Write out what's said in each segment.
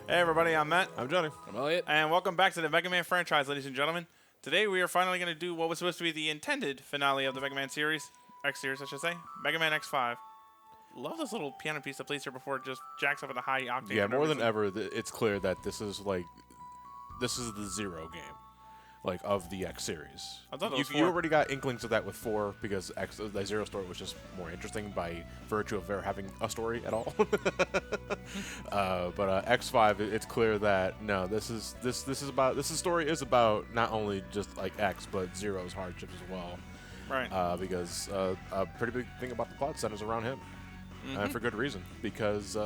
Hey everybody, I'm Matt. I'm Johnny. I'm Elliot. And welcome back to the Mega Man franchise, ladies and gentlemen. Today we are finally going to do what was supposed to be the intended finale of the Mega Man series. X-Series, I should say. Mega Man X5. Love this little piano piece that plays here before it just jacks up at a high octave. Yeah, more than ever, it's clear that this is the Zero game, like, of the X series. I thought it was you already got inklings of that with 4 because the Zero story was just more interesting by virtue of there having a story at all. But X5, it's clear that no, this story is about not only just like X but Zero's hardships as well. Right. Because a pretty big thing about the plot centers around him. And for good reason, because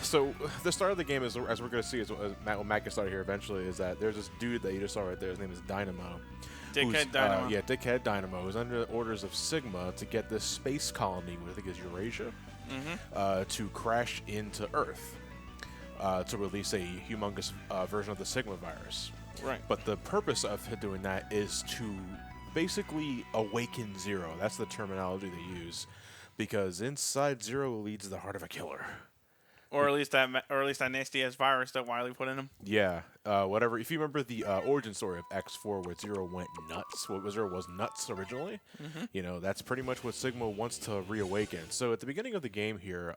so the start of the game is, as we're going to see, as Matt gets started here eventually, is that there's this dude that you just saw right there. His name is Dynamo. Dickhead Dynamo. Dickhead Dynamo, who's under the orders of Sigma to get this space colony, what I think is Eurasia, to crash into Earth to release a humongous version of the Sigma virus. Right. But the purpose of doing that is to basically awaken Zero. That's the terminology they use. Because inside Zero leads the heart of a killer, Or at least that nasty ass virus that Wily put in him. Yeah, whatever. If you remember the origin story of X4, where Zero went nuts, Zero was nuts originally. You know, that's pretty much what Sigma wants to reawaken. So at the beginning of the game here,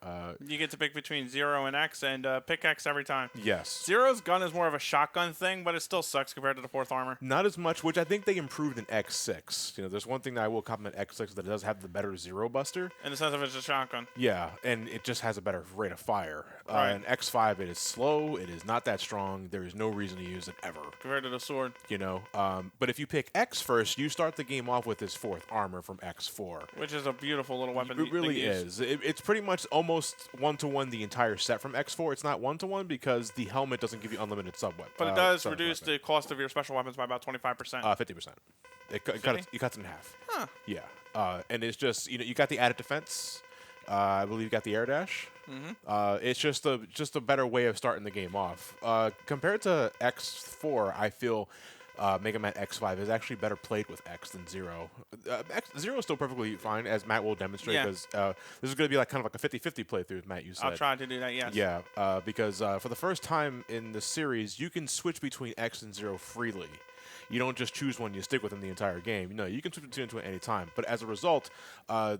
you get to pick between Zero and X, and pick X every time. Yes. Zero's gun is more of a shotgun thing, but it still sucks compared to the 4th armor. Not as much, which I think they improved in X6. You know, there's one thing that I will compliment X6 that it does have the better Zero Buster. In the sense of it's a shotgun. Yeah, and it just has a better rate of fire. Right. And X5, it is slow. It is not that strong. There is no reason to use it ever. Compared to the sword. You know, but if you pick X first, you start the game off with his 4th armor from X4. Which is a beautiful little weapon. It really is. It's pretty much almost one-to-one the entire set from X4. It's not one-to-one because the helmet doesn't give you unlimited sub-weapon. But it does reduce the cost of your special weapons by about 25%. 50%. It cuts it in half. Huh. Yeah. And it's just, you know, you got the added defense. I believe you got the air dash. It's just a better way of starting the game off. Compared to X4, I feel Mega Man X5 is actually better played with X than Zero. Zero is still perfectly fine, as Matt will demonstrate, because this is going to be like kind of like a 50-50 playthrough, Matt, you said. I'll try to do that, yes. Yeah, because for the first time in the series, you can switch between X and Zero freely. You don't just choose one, you stick with them the entire game. No, you can switch between them at any time. But as a result,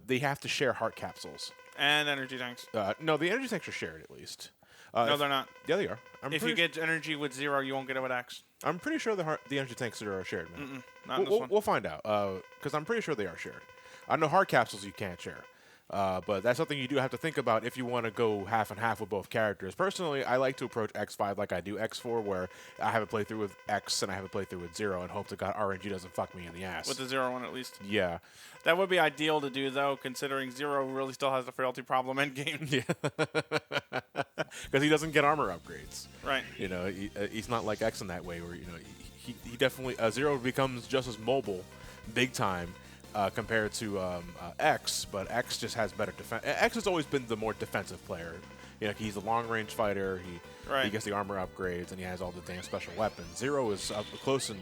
they have to share heart capsules. And energy tanks. No, the energy tanks are shared at least. No, they're not. Yeah, they are. If you get energy with Zero, you won't get it with X. I'm pretty sure the energy tanks are shared, man. Not in this one. We'll find out, because I'm pretty sure they are shared. I know heart capsules you can't share. But that's something you do have to think about if you want to go half and half with both characters. Personally, I like to approach X5 like I do X4, where I have a playthrough with X and I have a playthrough with Zero, and hope to God RNG doesn't fuck me in the ass. With the Zero one, at least. Yeah. That would be ideal to do, though, considering Zero really still has the frailty problem in game. Yeah. Because he doesn't get armor upgrades. Right. You know, he's not like X in that way, where, you know, he definitely Zero becomes just as mobile, big time. Compared to X, but X just has better defense. X has always been the more defensive player. You know, he's a long-range fighter. He gets the armor upgrades, and he has all the damn special weapons. Zero is up close and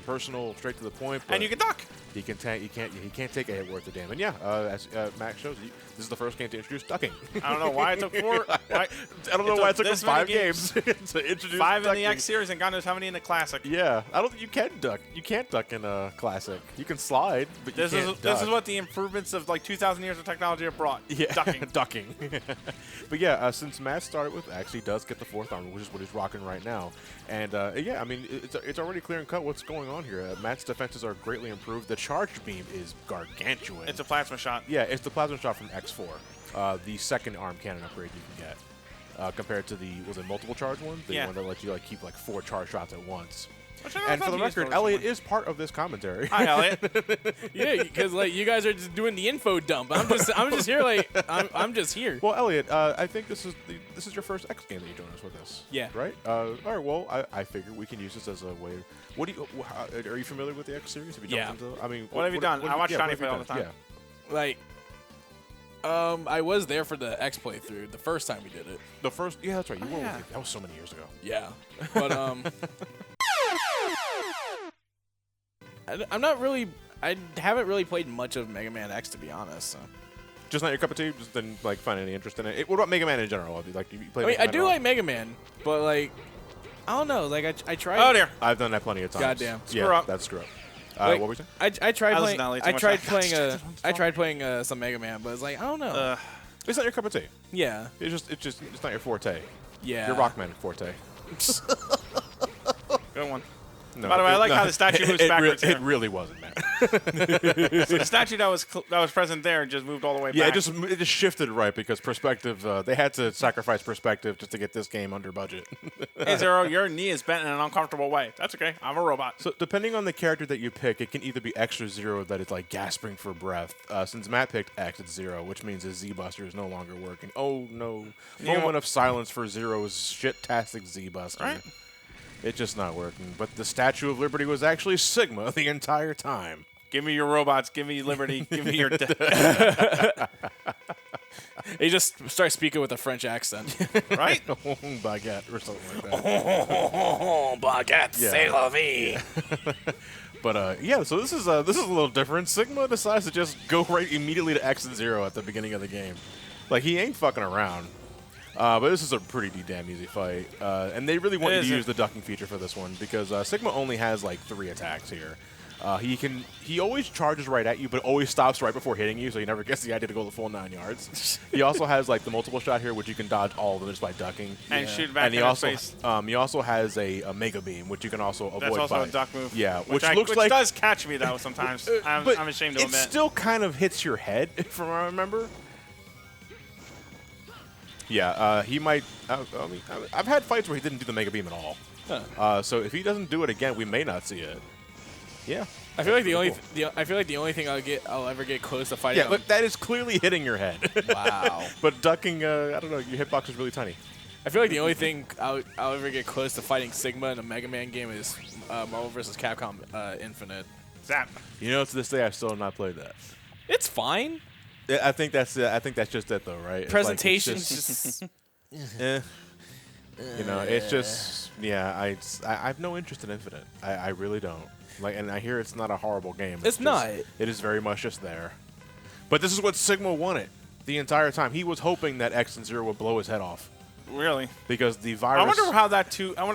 personal, straight to the point. But and you can duck. He can't take a hit worth of damage. And yeah, as Max shows you, this is the first game to introduce ducking. I don't know why it took 4. I don't know why it took us 5 games to introduce 5 ducking. in the X series, and God knows how many in the Classic. Yeah, I don't think you can duck. You can't duck in a Classic. You can slide, but you can't duck. This is what the improvements of like 2,000 years of technology have brought. Yeah, Ducking. ducking. But yeah, since Matt started with X, he does get the 4th armor, which is what he's rocking right now. And yeah, I mean, it's already clear and cut what's going on here. Matt's defenses are greatly improved. The charge beam is gargantuan. It's a plasma shot. Yeah, it's the plasma shot from X4, the second arm cannon upgrade you can get, compared to the multiple charge one, the one that lets you like keep like 4 charge shots at once. And for the record, Elliot is part of this commentary. Hi, Elliot. Yeah, because like you guys are just doing the info dump. I'm just here like I'm just here. Well, Elliot, I think this is your first X game that you joined us with us. Yeah. Right. All right. Well, I figure we can use this as a way. What do you? Are you familiar with the X series? Have you jumped into? I mean, what have you done? I watch Johnny play all the time. Yeah. Like, I was there for the X playthrough the first time we did it. The first, yeah, that's right. You were with me. That was so many years ago. Yeah, but I haven't really played much of Mega Man X, to be honest. So. Just not your cup of tea. Just didn't like find any interest in it. What about Mega Man in general? You play? I mean, Mega I Man do at all? like Mega Man, but like, I don't know. Like I tried. Oh dear. I've done that plenty of times. Goddamn. Yeah, Screw up. that's screw up. Like, what were you saying? I tried I listen playing. to Ellie too I much. tried I playing got I tried playing some Mega Man, but it's like I don't know. It's not your cup of tea. Yeah. It's not your forte. Yeah. Your Rockman forte. Good one. No, By the way, I like how the statue moves backwards It here. really wasn't, man. So the statue that was present there just moved all the way Yeah, back. it just shifted right because perspective. They had to sacrifice perspective just to get this game under budget. Hey, Zero, your knee is bent in an uncomfortable way. That's okay. I'm a robot. So depending on the character that you pick, it can either be X or Zero that is like gasping for breath. Since Matt picked X, it's Zero, which means his Z-Buster is no longer working. Oh no! Moment of silence for Zero's shit-tastic Z-Buster. Right. It's just not working. But the Statue of Liberty was actually Sigma the entire time. Give me your robots. Give me liberty. Give me your death. He just starts speaking with a French accent. Right? Baguette or something like that. Oh, baguette, Yeah. c'est la vie. But yeah, so this is a little different. Sigma decides to just go right immediately to X and Zero at the beginning of the game. Like he ain't fucking around. But this is a pretty damn easy fight, and they really want you to use the ducking feature for this one because Sigma only has like 3 attacks here. He always charges right at you, but always stops right before hitting you, so he never gets the idea to go the full 9 yards. He also has like the multiple shot here, which you can dodge all of them just by ducking. And shoot back And in his face. he also has a mega beam, which you can also avoid. That's also by, a duck move. Yeah, which looks like does catch me though sometimes. I'm ashamed to it admit. still kind of hits your head, from what I remember. Yeah, he might. I mean, I've had fights where he didn't do the mega beam at all. Huh. So if he doesn't do it again, we may not see it. Yeah. I feel like the only Cool. I feel like the only thing I'll ever get close to fighting. Yeah, look, that is clearly hitting your head. Wow. But ducking, I don't know, your hitbox is really tiny. I feel like the only thing I'll ever get close to fighting Sigma in a Mega Man game is Marvel vs. Capcom Infinite. Zap. You know, to this day, I still have not played that. It's fine. I think that's just it, though, right? It's like, it's Presentation's just, just eh. You know, it's just, yeah, I have no interest in Infinite. I really don't. Like, and I hear it's not a horrible game. It's just, not. It is very much just there. But this is what Sigma wanted the entire time. He was hoping that X and Zero would blow his head off Really? because the virus. I wonder how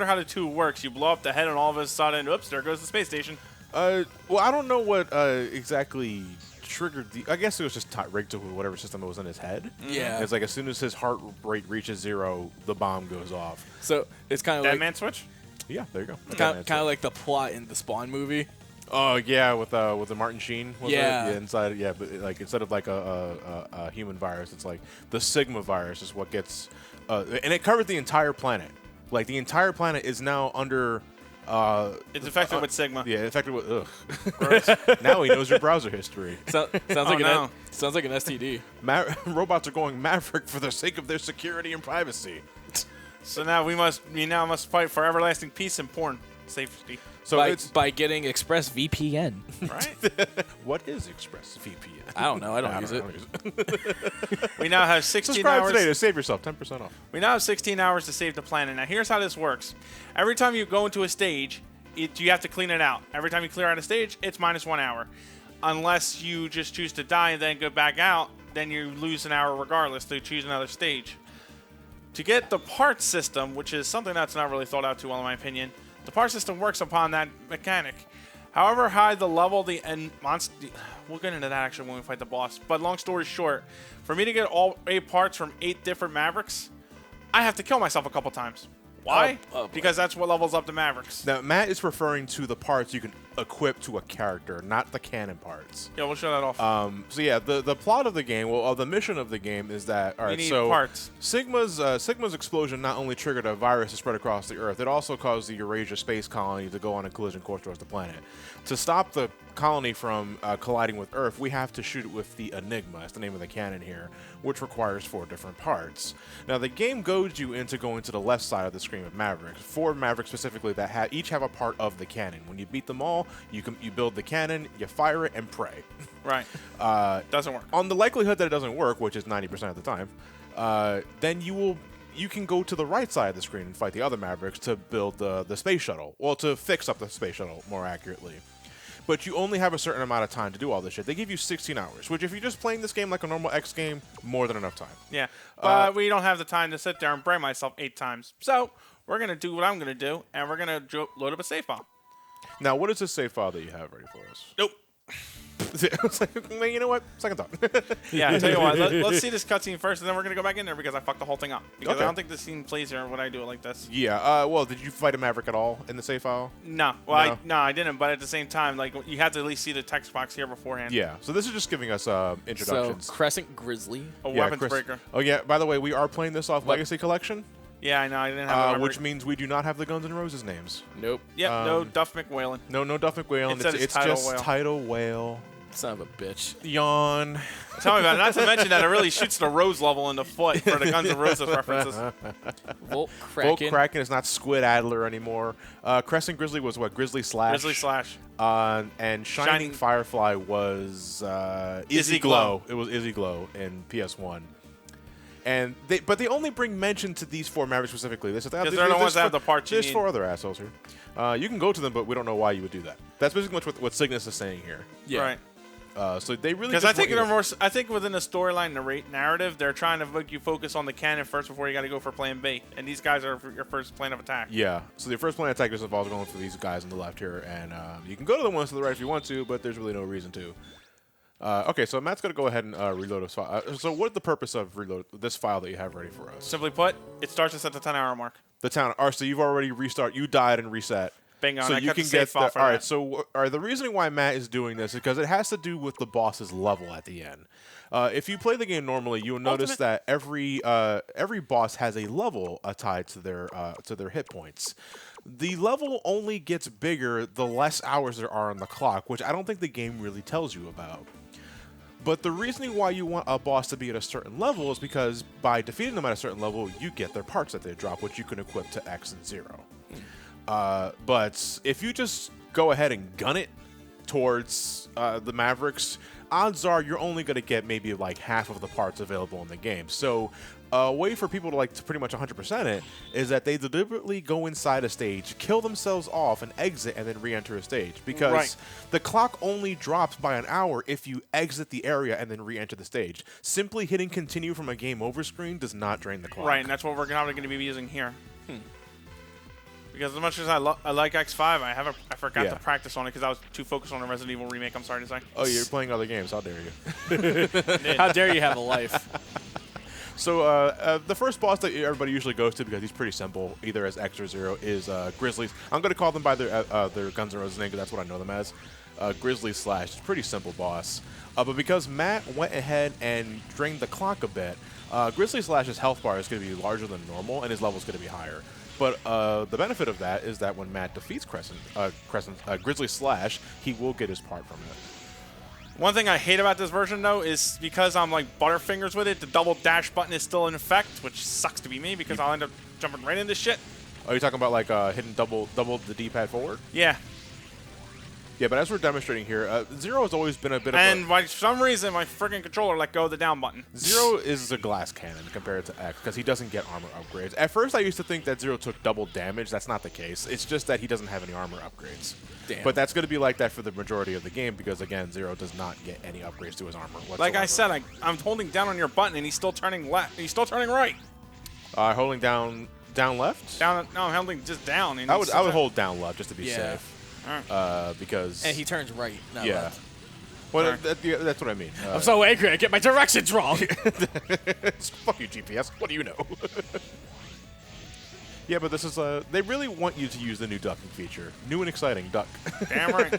how the 2 works. You blow up the head and all of a sudden, oops, there goes the space station. Well, I don't know what exactly triggered the. I guess it was just rigged to whatever system it was in his head. Yeah. It's like as soon as his heart rate reaches 0, the bomb goes off. so it's kind of Dead like man switch? Yeah, there you go. kind of like the plot in the Spawn movie. Oh yeah, with the Martin Sheen. Was Yeah. It? Inside. Yeah, but like instead of like a human virus, it's like the Sigma virus is what gets, and it covered the entire planet. Like the entire planet is now under. It's infected with Sigma. Yeah, infected with. Ugh. Now he knows your browser history. Sounds Oh, like no. sounds like an STD. Robots are going Maverick for the sake of their security and privacy. So now we now must fight for everlasting peace and porn safety. So it's by getting ExpressVPN. Right? what is ExpressVPN? I don't know. I don't use it. We now have 16 Subscribe hours. today to save yourself 10% off. We now have 16 hours to save the planet. Now, here's how this works. Every time you go into a stage, you have to clean it out. Every time you clear out a stage, it's -1 hour. Unless you just choose to die and then go back out, then you lose an hour regardless to choose another stage. To get the parts system, which is something that's not really thought out too well in my opinion, the parts system works upon that mechanic. However high the level, the end monster... We'll get into that actually when we fight the boss. But long story short, for me to get all 8 parts from 8 different Mavericks, I have to kill myself a couple times. Why? Oh, boy. Because that's what levels up the Mavericks. Now, Matt is referring to the parts you can equip to a character, not the canon parts. Yeah, we'll show that off. So yeah, the plot of the game, the mission of the game is that all right, need so parts. Sigma's explosion not only triggered a virus to spread across the Earth, it also caused the Eurasia space colony to go on a collision course towards the planet. To stop the colony from colliding with Earth, we have to shoot it with the Enigma. That's the name of the cannon here, which requires 4 different parts. Now the game goads you into going to the left side of the screen with Mavericks. 4 Mavericks specifically that each have a part of the cannon. When you beat them all, you build the cannon, you fire it, and pray. Right. Doesn't work. On the likelihood that it doesn't work, which is 90% of the time, then you can go to the right side of the screen and fight the other Mavericks to build the space shuttle. Well, to fix up the space shuttle more accurately. but you only have a certain amount of time to do all this shit. They give you 16 hours, which if you're just playing this game like a normal X game, more than enough time. Yeah, but we don't have the time to sit there and brain myself 8 times. So we're going to do what I'm going to do, and we're going to load up a save file. Now, what is this save file that you have ready for us? Nope. I was like, well, you know what? Second thought. Yeah, I tell you what. Let's see this cutscene first, and then we're going to go back in there because I fucked the whole thing up. Because Okay. I don't think this scene plays here when I do it like this. Yeah, well, did you fight a Maverick at all in the save file? No. Well, No. I didn't. But at the same time, like, you have to at least see the text box here beforehand. Yeah, so this is just giving us introductions. So Crescent Grizzly. A Yeah, weapons Chris- breaker. Oh, yeah, by the way, we are playing this off What? Legacy Collection, Yeah, I know. I didn't have which means we do not have the Guns N' Roses names. Nope. Yep, no Duff McWhalen. No Duff McWhale. It said it's It's Tidal just Whale. Tidal Whale. Son of a bitch. Yawn. Tell me about it. Not to mention that it really shoots the Rose level in the foot for the Guns N' Roses references. Volt Volt Kraken. Kraken is not Squid Adler anymore. Crescent Grizzly was what? Grizzly Slash. Grizzly Slash. And Shining Shining- Firefly was Izzy Glow. It was Izzy Glow in PS1. And but they only bring mention to these 4 Mavericks specifically. Because they're the ones that have the parts you There's need. 4 other assholes here. You can go to them, but we don't know why you would do that. That's basically what Cygnus is saying here. Yeah. Right. So they really Because just I think want you to- I think within the storyline narrative, they're trying to make you focus on the cannon first before you got to go for Plan B. And these guys are your first plan of attack. Yeah. So the first plan attack just involves going for these guys on the left here, and you can go to the ones to the right if you want to, but there's really no reason to. Okay, so Matt's going to go ahead and reload this file. So what's the purpose of reload this file that you have ready for us? Simply put, it starts us at the 10-hour mark. The town. All right, so you've already you died and reset. Bingo. So and I you kept can the save get file for all that. right. So the reasoning why Matt is doing this is because it has to do with the boss's level at the end. If you play the game normally, you'll notice Ultimate- that every boss has a level tied to their hit points. The level only gets bigger the less hours there are on the clock, which I don't think the game really tells you about. But the reasoning why you want a boss to be at a certain level is because by defeating them at a certain level, you get their parts that they drop, which you can equip to X and 0. But if you just go ahead and gun it towards the Mavericks, odds are you're only going to get maybe like half of the parts available in the game. So a way for people to pretty much 100% it is that they deliberately go inside a stage, kill themselves off, and exit, and then re-enter a stage. Because the clock only drops by an hour if you exit the area and then re-enter the stage. Simply hitting continue from a game over screen does not drain the clock. Right, and that's what we're probably going to be using here. Because as much as I like X5, I forgot to practice on it because I was too focused on the Resident Evil remake. I'm sorry to say. Oh, you're playing other games. How dare you? How dare you have a life? So the first boss that everybody usually goes to, because he's pretty simple, either as X or 0, is Grizzlies. I'm going to call them by their Guns N' Roses name because that's what I know them as. Grizzly Slash. It's a pretty simple boss. But because Matt went ahead and drained the clock a bit, Grizzly Slash's health bar is going to be larger than normal, and his level is going to be higher. But the benefit of that is that when Matt defeats Grizzly Slash, he will get his part from it. One thing I hate about this version, though, is because I'm like butterfingers with it, the double dash button is still in effect, which sucks to be me because I'll end up jumping right into shit. Are you talking about like hitting double the D-pad forward? Yeah. Yeah, but as we're demonstrating here, 0 has always been a bit of And for some reason, my freaking controller let go of the down button. 0 is a glass cannon compared to X because he doesn't get armor upgrades. At first, I used to think that 0 took double damage. That's not the case. It's just that he doesn't have any armor upgrades. Damn. But that's going to be like that for the majority of the game because, again, 0 does not get any upgrades to his armor whatsoever. Like I said, I'm holding down on your button, and he's still turning left. He's still turning right. Holding down left? Down. No, I'm holding just down. And I would hold down left just to be safe. Right. Because... And he turns right, not yeah. left. Well, that's what I mean. I'm so angry, I get my directions wrong. Fuck you, GPS. What do you know? Yeah, but this is they really want you to use the new ducking feature. New and exciting, duck. Damn right.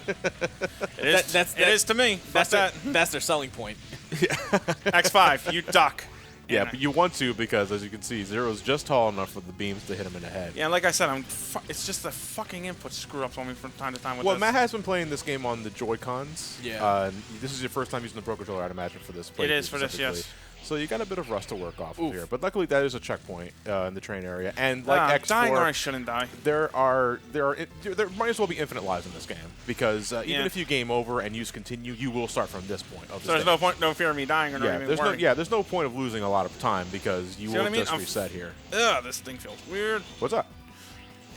It is to me. That's That's their selling point. X5, you duck. Yeah, And but you want to because, as you can see, 0's just tall enough for the beams to hit him in the head. Yeah, like I said, it's just the fucking input screw-ups on me from time to time with Well, this. Matt has been playing this game on the Joy-Cons. Yeah. This is your first time using the Pro Controller, I'd imagine, for this. It is for this, specifically. yes. So you got a bit of rust to work off of here. But luckily, that is a checkpoint in the train area. And like X4, dying or I shouldn't die. there might as well be infinite lives in this game because even if you game over and use continue, you will start from this point. Of the So there's no point, no fear of me dying or not even worrying. there's no point of losing a lot of time because you See what will I mean? just reset here. Ugh, this thing feels weird. What's up?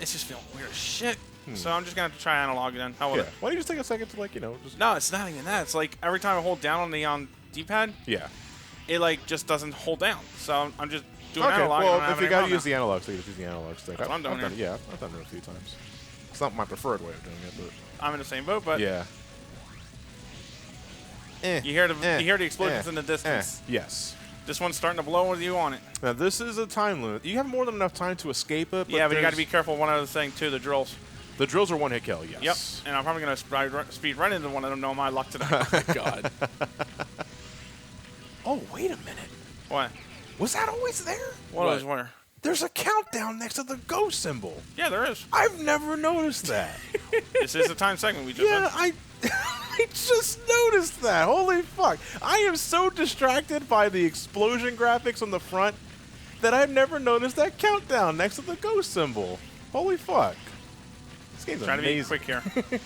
It's just feeling weird as shit. So I'm just going to have to try analog then. How would Yeah. it? Why don't you just take a second to, like, you know, just... No, it's not even that. It's like every time I hold down on the D-pad, Yeah. it like just doesn't hold down. So I'm just doing Okay, analog. well, and I'm if you having got to it use run the analog stick, just use the analog stick. That's what I'm doing done, here. yeah, I've done it a few times. It's not my preferred way of doing it, but... now. I'm in the same boat, but Yeah. you hear the explosions in the distance. Yes. This one's starting to blow with you on it. Now, this is a time limit. You have more than enough time to escape it. But Yeah, but you got to be there's- careful. One other thing too, the drills. The drills are one-hit kill, yes. Yep. And I'm probably gonna speed right into one of them. Know my luck today. God. Oh, wait a minute. What? Was that always there? What is where? There's a countdown next to the go symbol. Yeah, there is. I've never noticed that. This is the time segment we just Yeah, did. I just noticed that. Holy fuck. I am so distracted by the explosion graphics on the front that I've never noticed that countdown next to the go symbol. Holy fuck. This game's Trying to be amazing. quick here.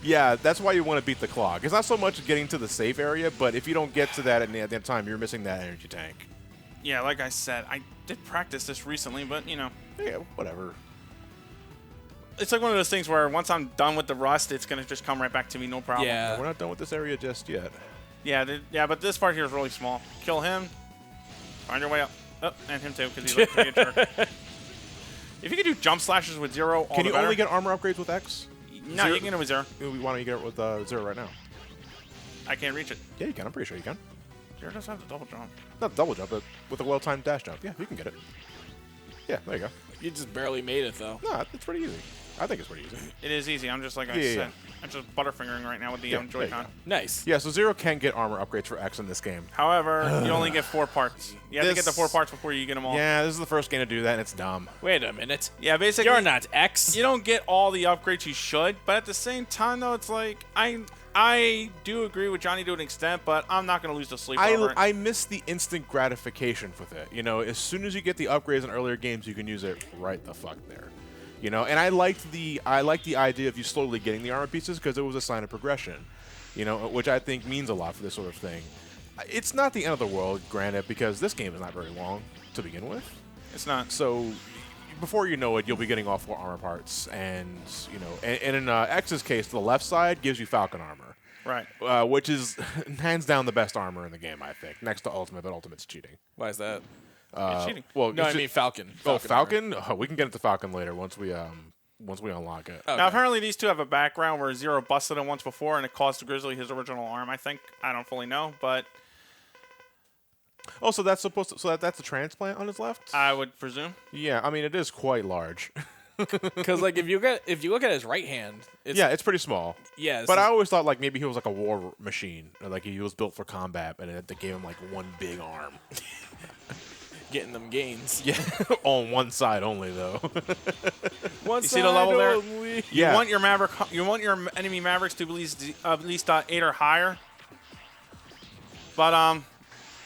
Yeah, that's why you want to beat the clock. It's not so much getting to the safe area, but if you don't get to that at that time, you're missing that energy tank. Yeah, like I said, I did practice this recently, but you know, Yeah, whatever. it's like one of those things where once I'm done with the rust, it's gonna just come right back to me, no problem. Yeah. We're not done with this area just yet. Yeah, but this part here is really small. Kill him. Find your way up. Oh, and him too, because he's like a jerk. If you could do jump slashes with zero, all Can the you better. only get armor upgrades with X? No, Zero? you can get it with zero. Why don't you get it with 0 right now? I can't reach it. Yeah, you can. I'm pretty sure you can. Zero doesn't have the double jump. Not double jump, but with a well-timed dash jump. Yeah, you can get it. Yeah, there you go. You just barely made it, though. No, it's pretty easy. I think it's pretty easy. It is easy. I'm just like I Yeah, said. yeah. I'm just butterfingering right now with the Yeah, there you Joy-Con. go. Nice. Yeah, so 0 can get armor upgrades for X in this game. However, you only get 4 parts. You have to get the This- 4 parts before you get them all. Yeah, this is the first game to do that, and it's dumb. Wait a minute. Yeah, basically. You're not X. You don't get all the upgrades you should, but at the same time, though, it's like I do agree with Johnny to an extent, but I'm not going to lose the sleep over it. I miss the instant gratification with it. You know, as soon as you get the upgrades in earlier games, you can use it right the fuck there. You know, and I liked the idea of you slowly getting the armor pieces because it was a sign of progression. You know, which I think means a lot for this sort of thing. It's not the end of the world, granted, because this game is not very long to begin with. It's not. So before you know it, you'll be getting all 4 armor parts, and you know, and in X's case, the left side gives you Falcon armor. Right. Which is hands down the best armor in the game, I think, next to Ultimate, but Ultimate's cheating. Why is that? It's cheating. Well, No, it's I mean Falcon. oh, Falcon. Falcon? Oh, we can get into Falcon later once we unlock it. Okay. Now, apparently, these two have a background where Zero busted him once before, and it cost Grizzly his original arm, I think. I don't fully know, but Oh, so that's supposed to, that's a transplant on his left? I would presume. Yeah, I mean it is quite large. Because like if you look at his right hand, it's, Yeah, it's pretty small. yeah. But I always thought like maybe he was like a war machine, or like he was built for combat, and they gave him like one big arm. getting them gains. Yeah, on one side only though. One You see the level there? only. Yeah. You want your enemy Mavericks to be at least 8 or higher. But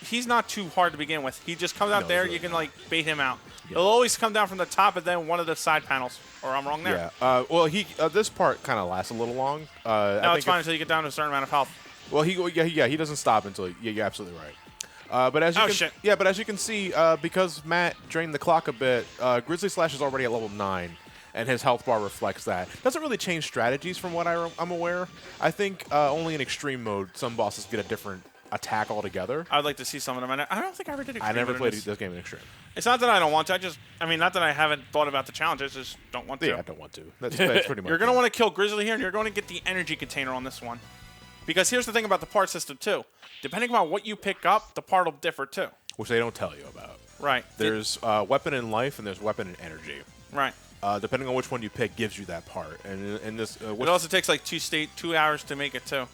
he's not too hard to begin with. He just comes out No, there. he's You really can like bait him out. He'll always come down from the top and then one of the side panels. Or I'm wrong there. Yeah. Well, this part kind of lasts a little long. No, it's fine until you get down to a certain amount of health. Well, he doesn't stop until you're absolutely right. But as you Oh, can, shit. Yeah, but as you can see, because Matt drained the clock a bit, Grizzly Slash is already at level 9, and his health bar reflects that. Doesn't really change strategies from what I'm aware. I think only in extreme mode some bosses get a different attack altogether. I'd like to see some of them. And I don't think I ever did. I never Extreme played Wilderness. this game in extreme. It's not that I don't want to. Not that I haven't thought about the challenge. I just don't want to. Yeah, I don't want to. That's pretty much. You're going to it. want to kill Grizzly here, and you're going to get the energy container on this one. Because here's the thing about the part system, too. Depending on what you pick up, the part will differ, too. Which they don't tell you about. Right. There's weapon and life, and there's weapon and energy. Right. Depending on which one you pick, gives you that part. And in this, It also takes like 2 hours to make it, too.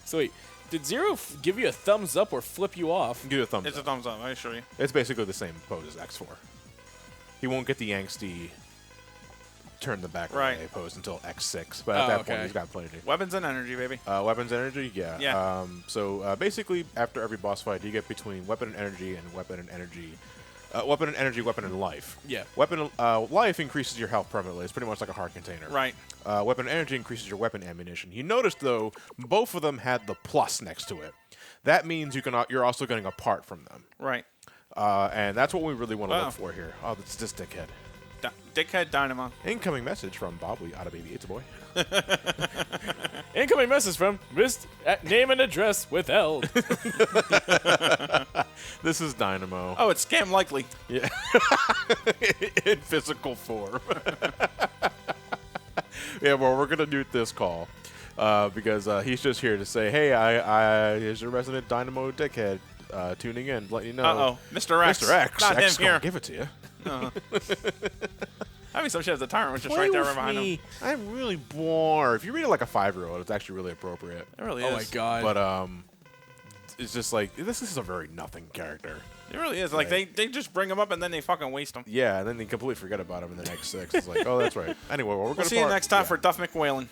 So wait, did Zero give you a thumbs up or flip you off? give you a thumbs It's a up. thumbs up, I assure you. It's basically the same pose as X4. He won't get the angsty turn the back Right. away pose until X6, but at that point okay. he's got plenty. Weapons and energy, baby. Weapons energy, yeah. Yeah. So basically, after every boss fight, you get between weapon and energy and weapon and energy. Weapon and energy, weapon and life. Yeah. Weapon life increases your health permanently. It's pretty much like a heart container. Right. Weapon energy increases your weapon ammunition. You noticed though, both of them had the plus next to it. That means you're also getting a part from them. Right. And that's what we really want to Wow. look for here. Oh, that's this dickhead. Dickhead Dynamo. Incoming message from Bob. We oughta baby. It's a boy. Incoming message from name and address withheld. This is Dynamo. Oh, it's scam likely. Yeah. In physical form. Yeah, well, we're gonna mute this call because he's just here to say, hey, I here's your resident Dynamo dickhead tuning in, let you know. Uh-oh, Mr. X. Mr. X. Not X him here. Give it to you. I mean, some shit has a tyrant, which is right there right behind him. I'm really bored. If you read it like a 5-year-old, it's actually really appropriate. It really Oh is. my god. But it's just like this is a very nothing character. It really is. Like, they just bring him up and then they fucking waste him. Yeah, and then they completely forget about him in the next 6. It's like, oh, that's right. Anyway, well, we're We'll gonna see you next time for Duff McWhalen.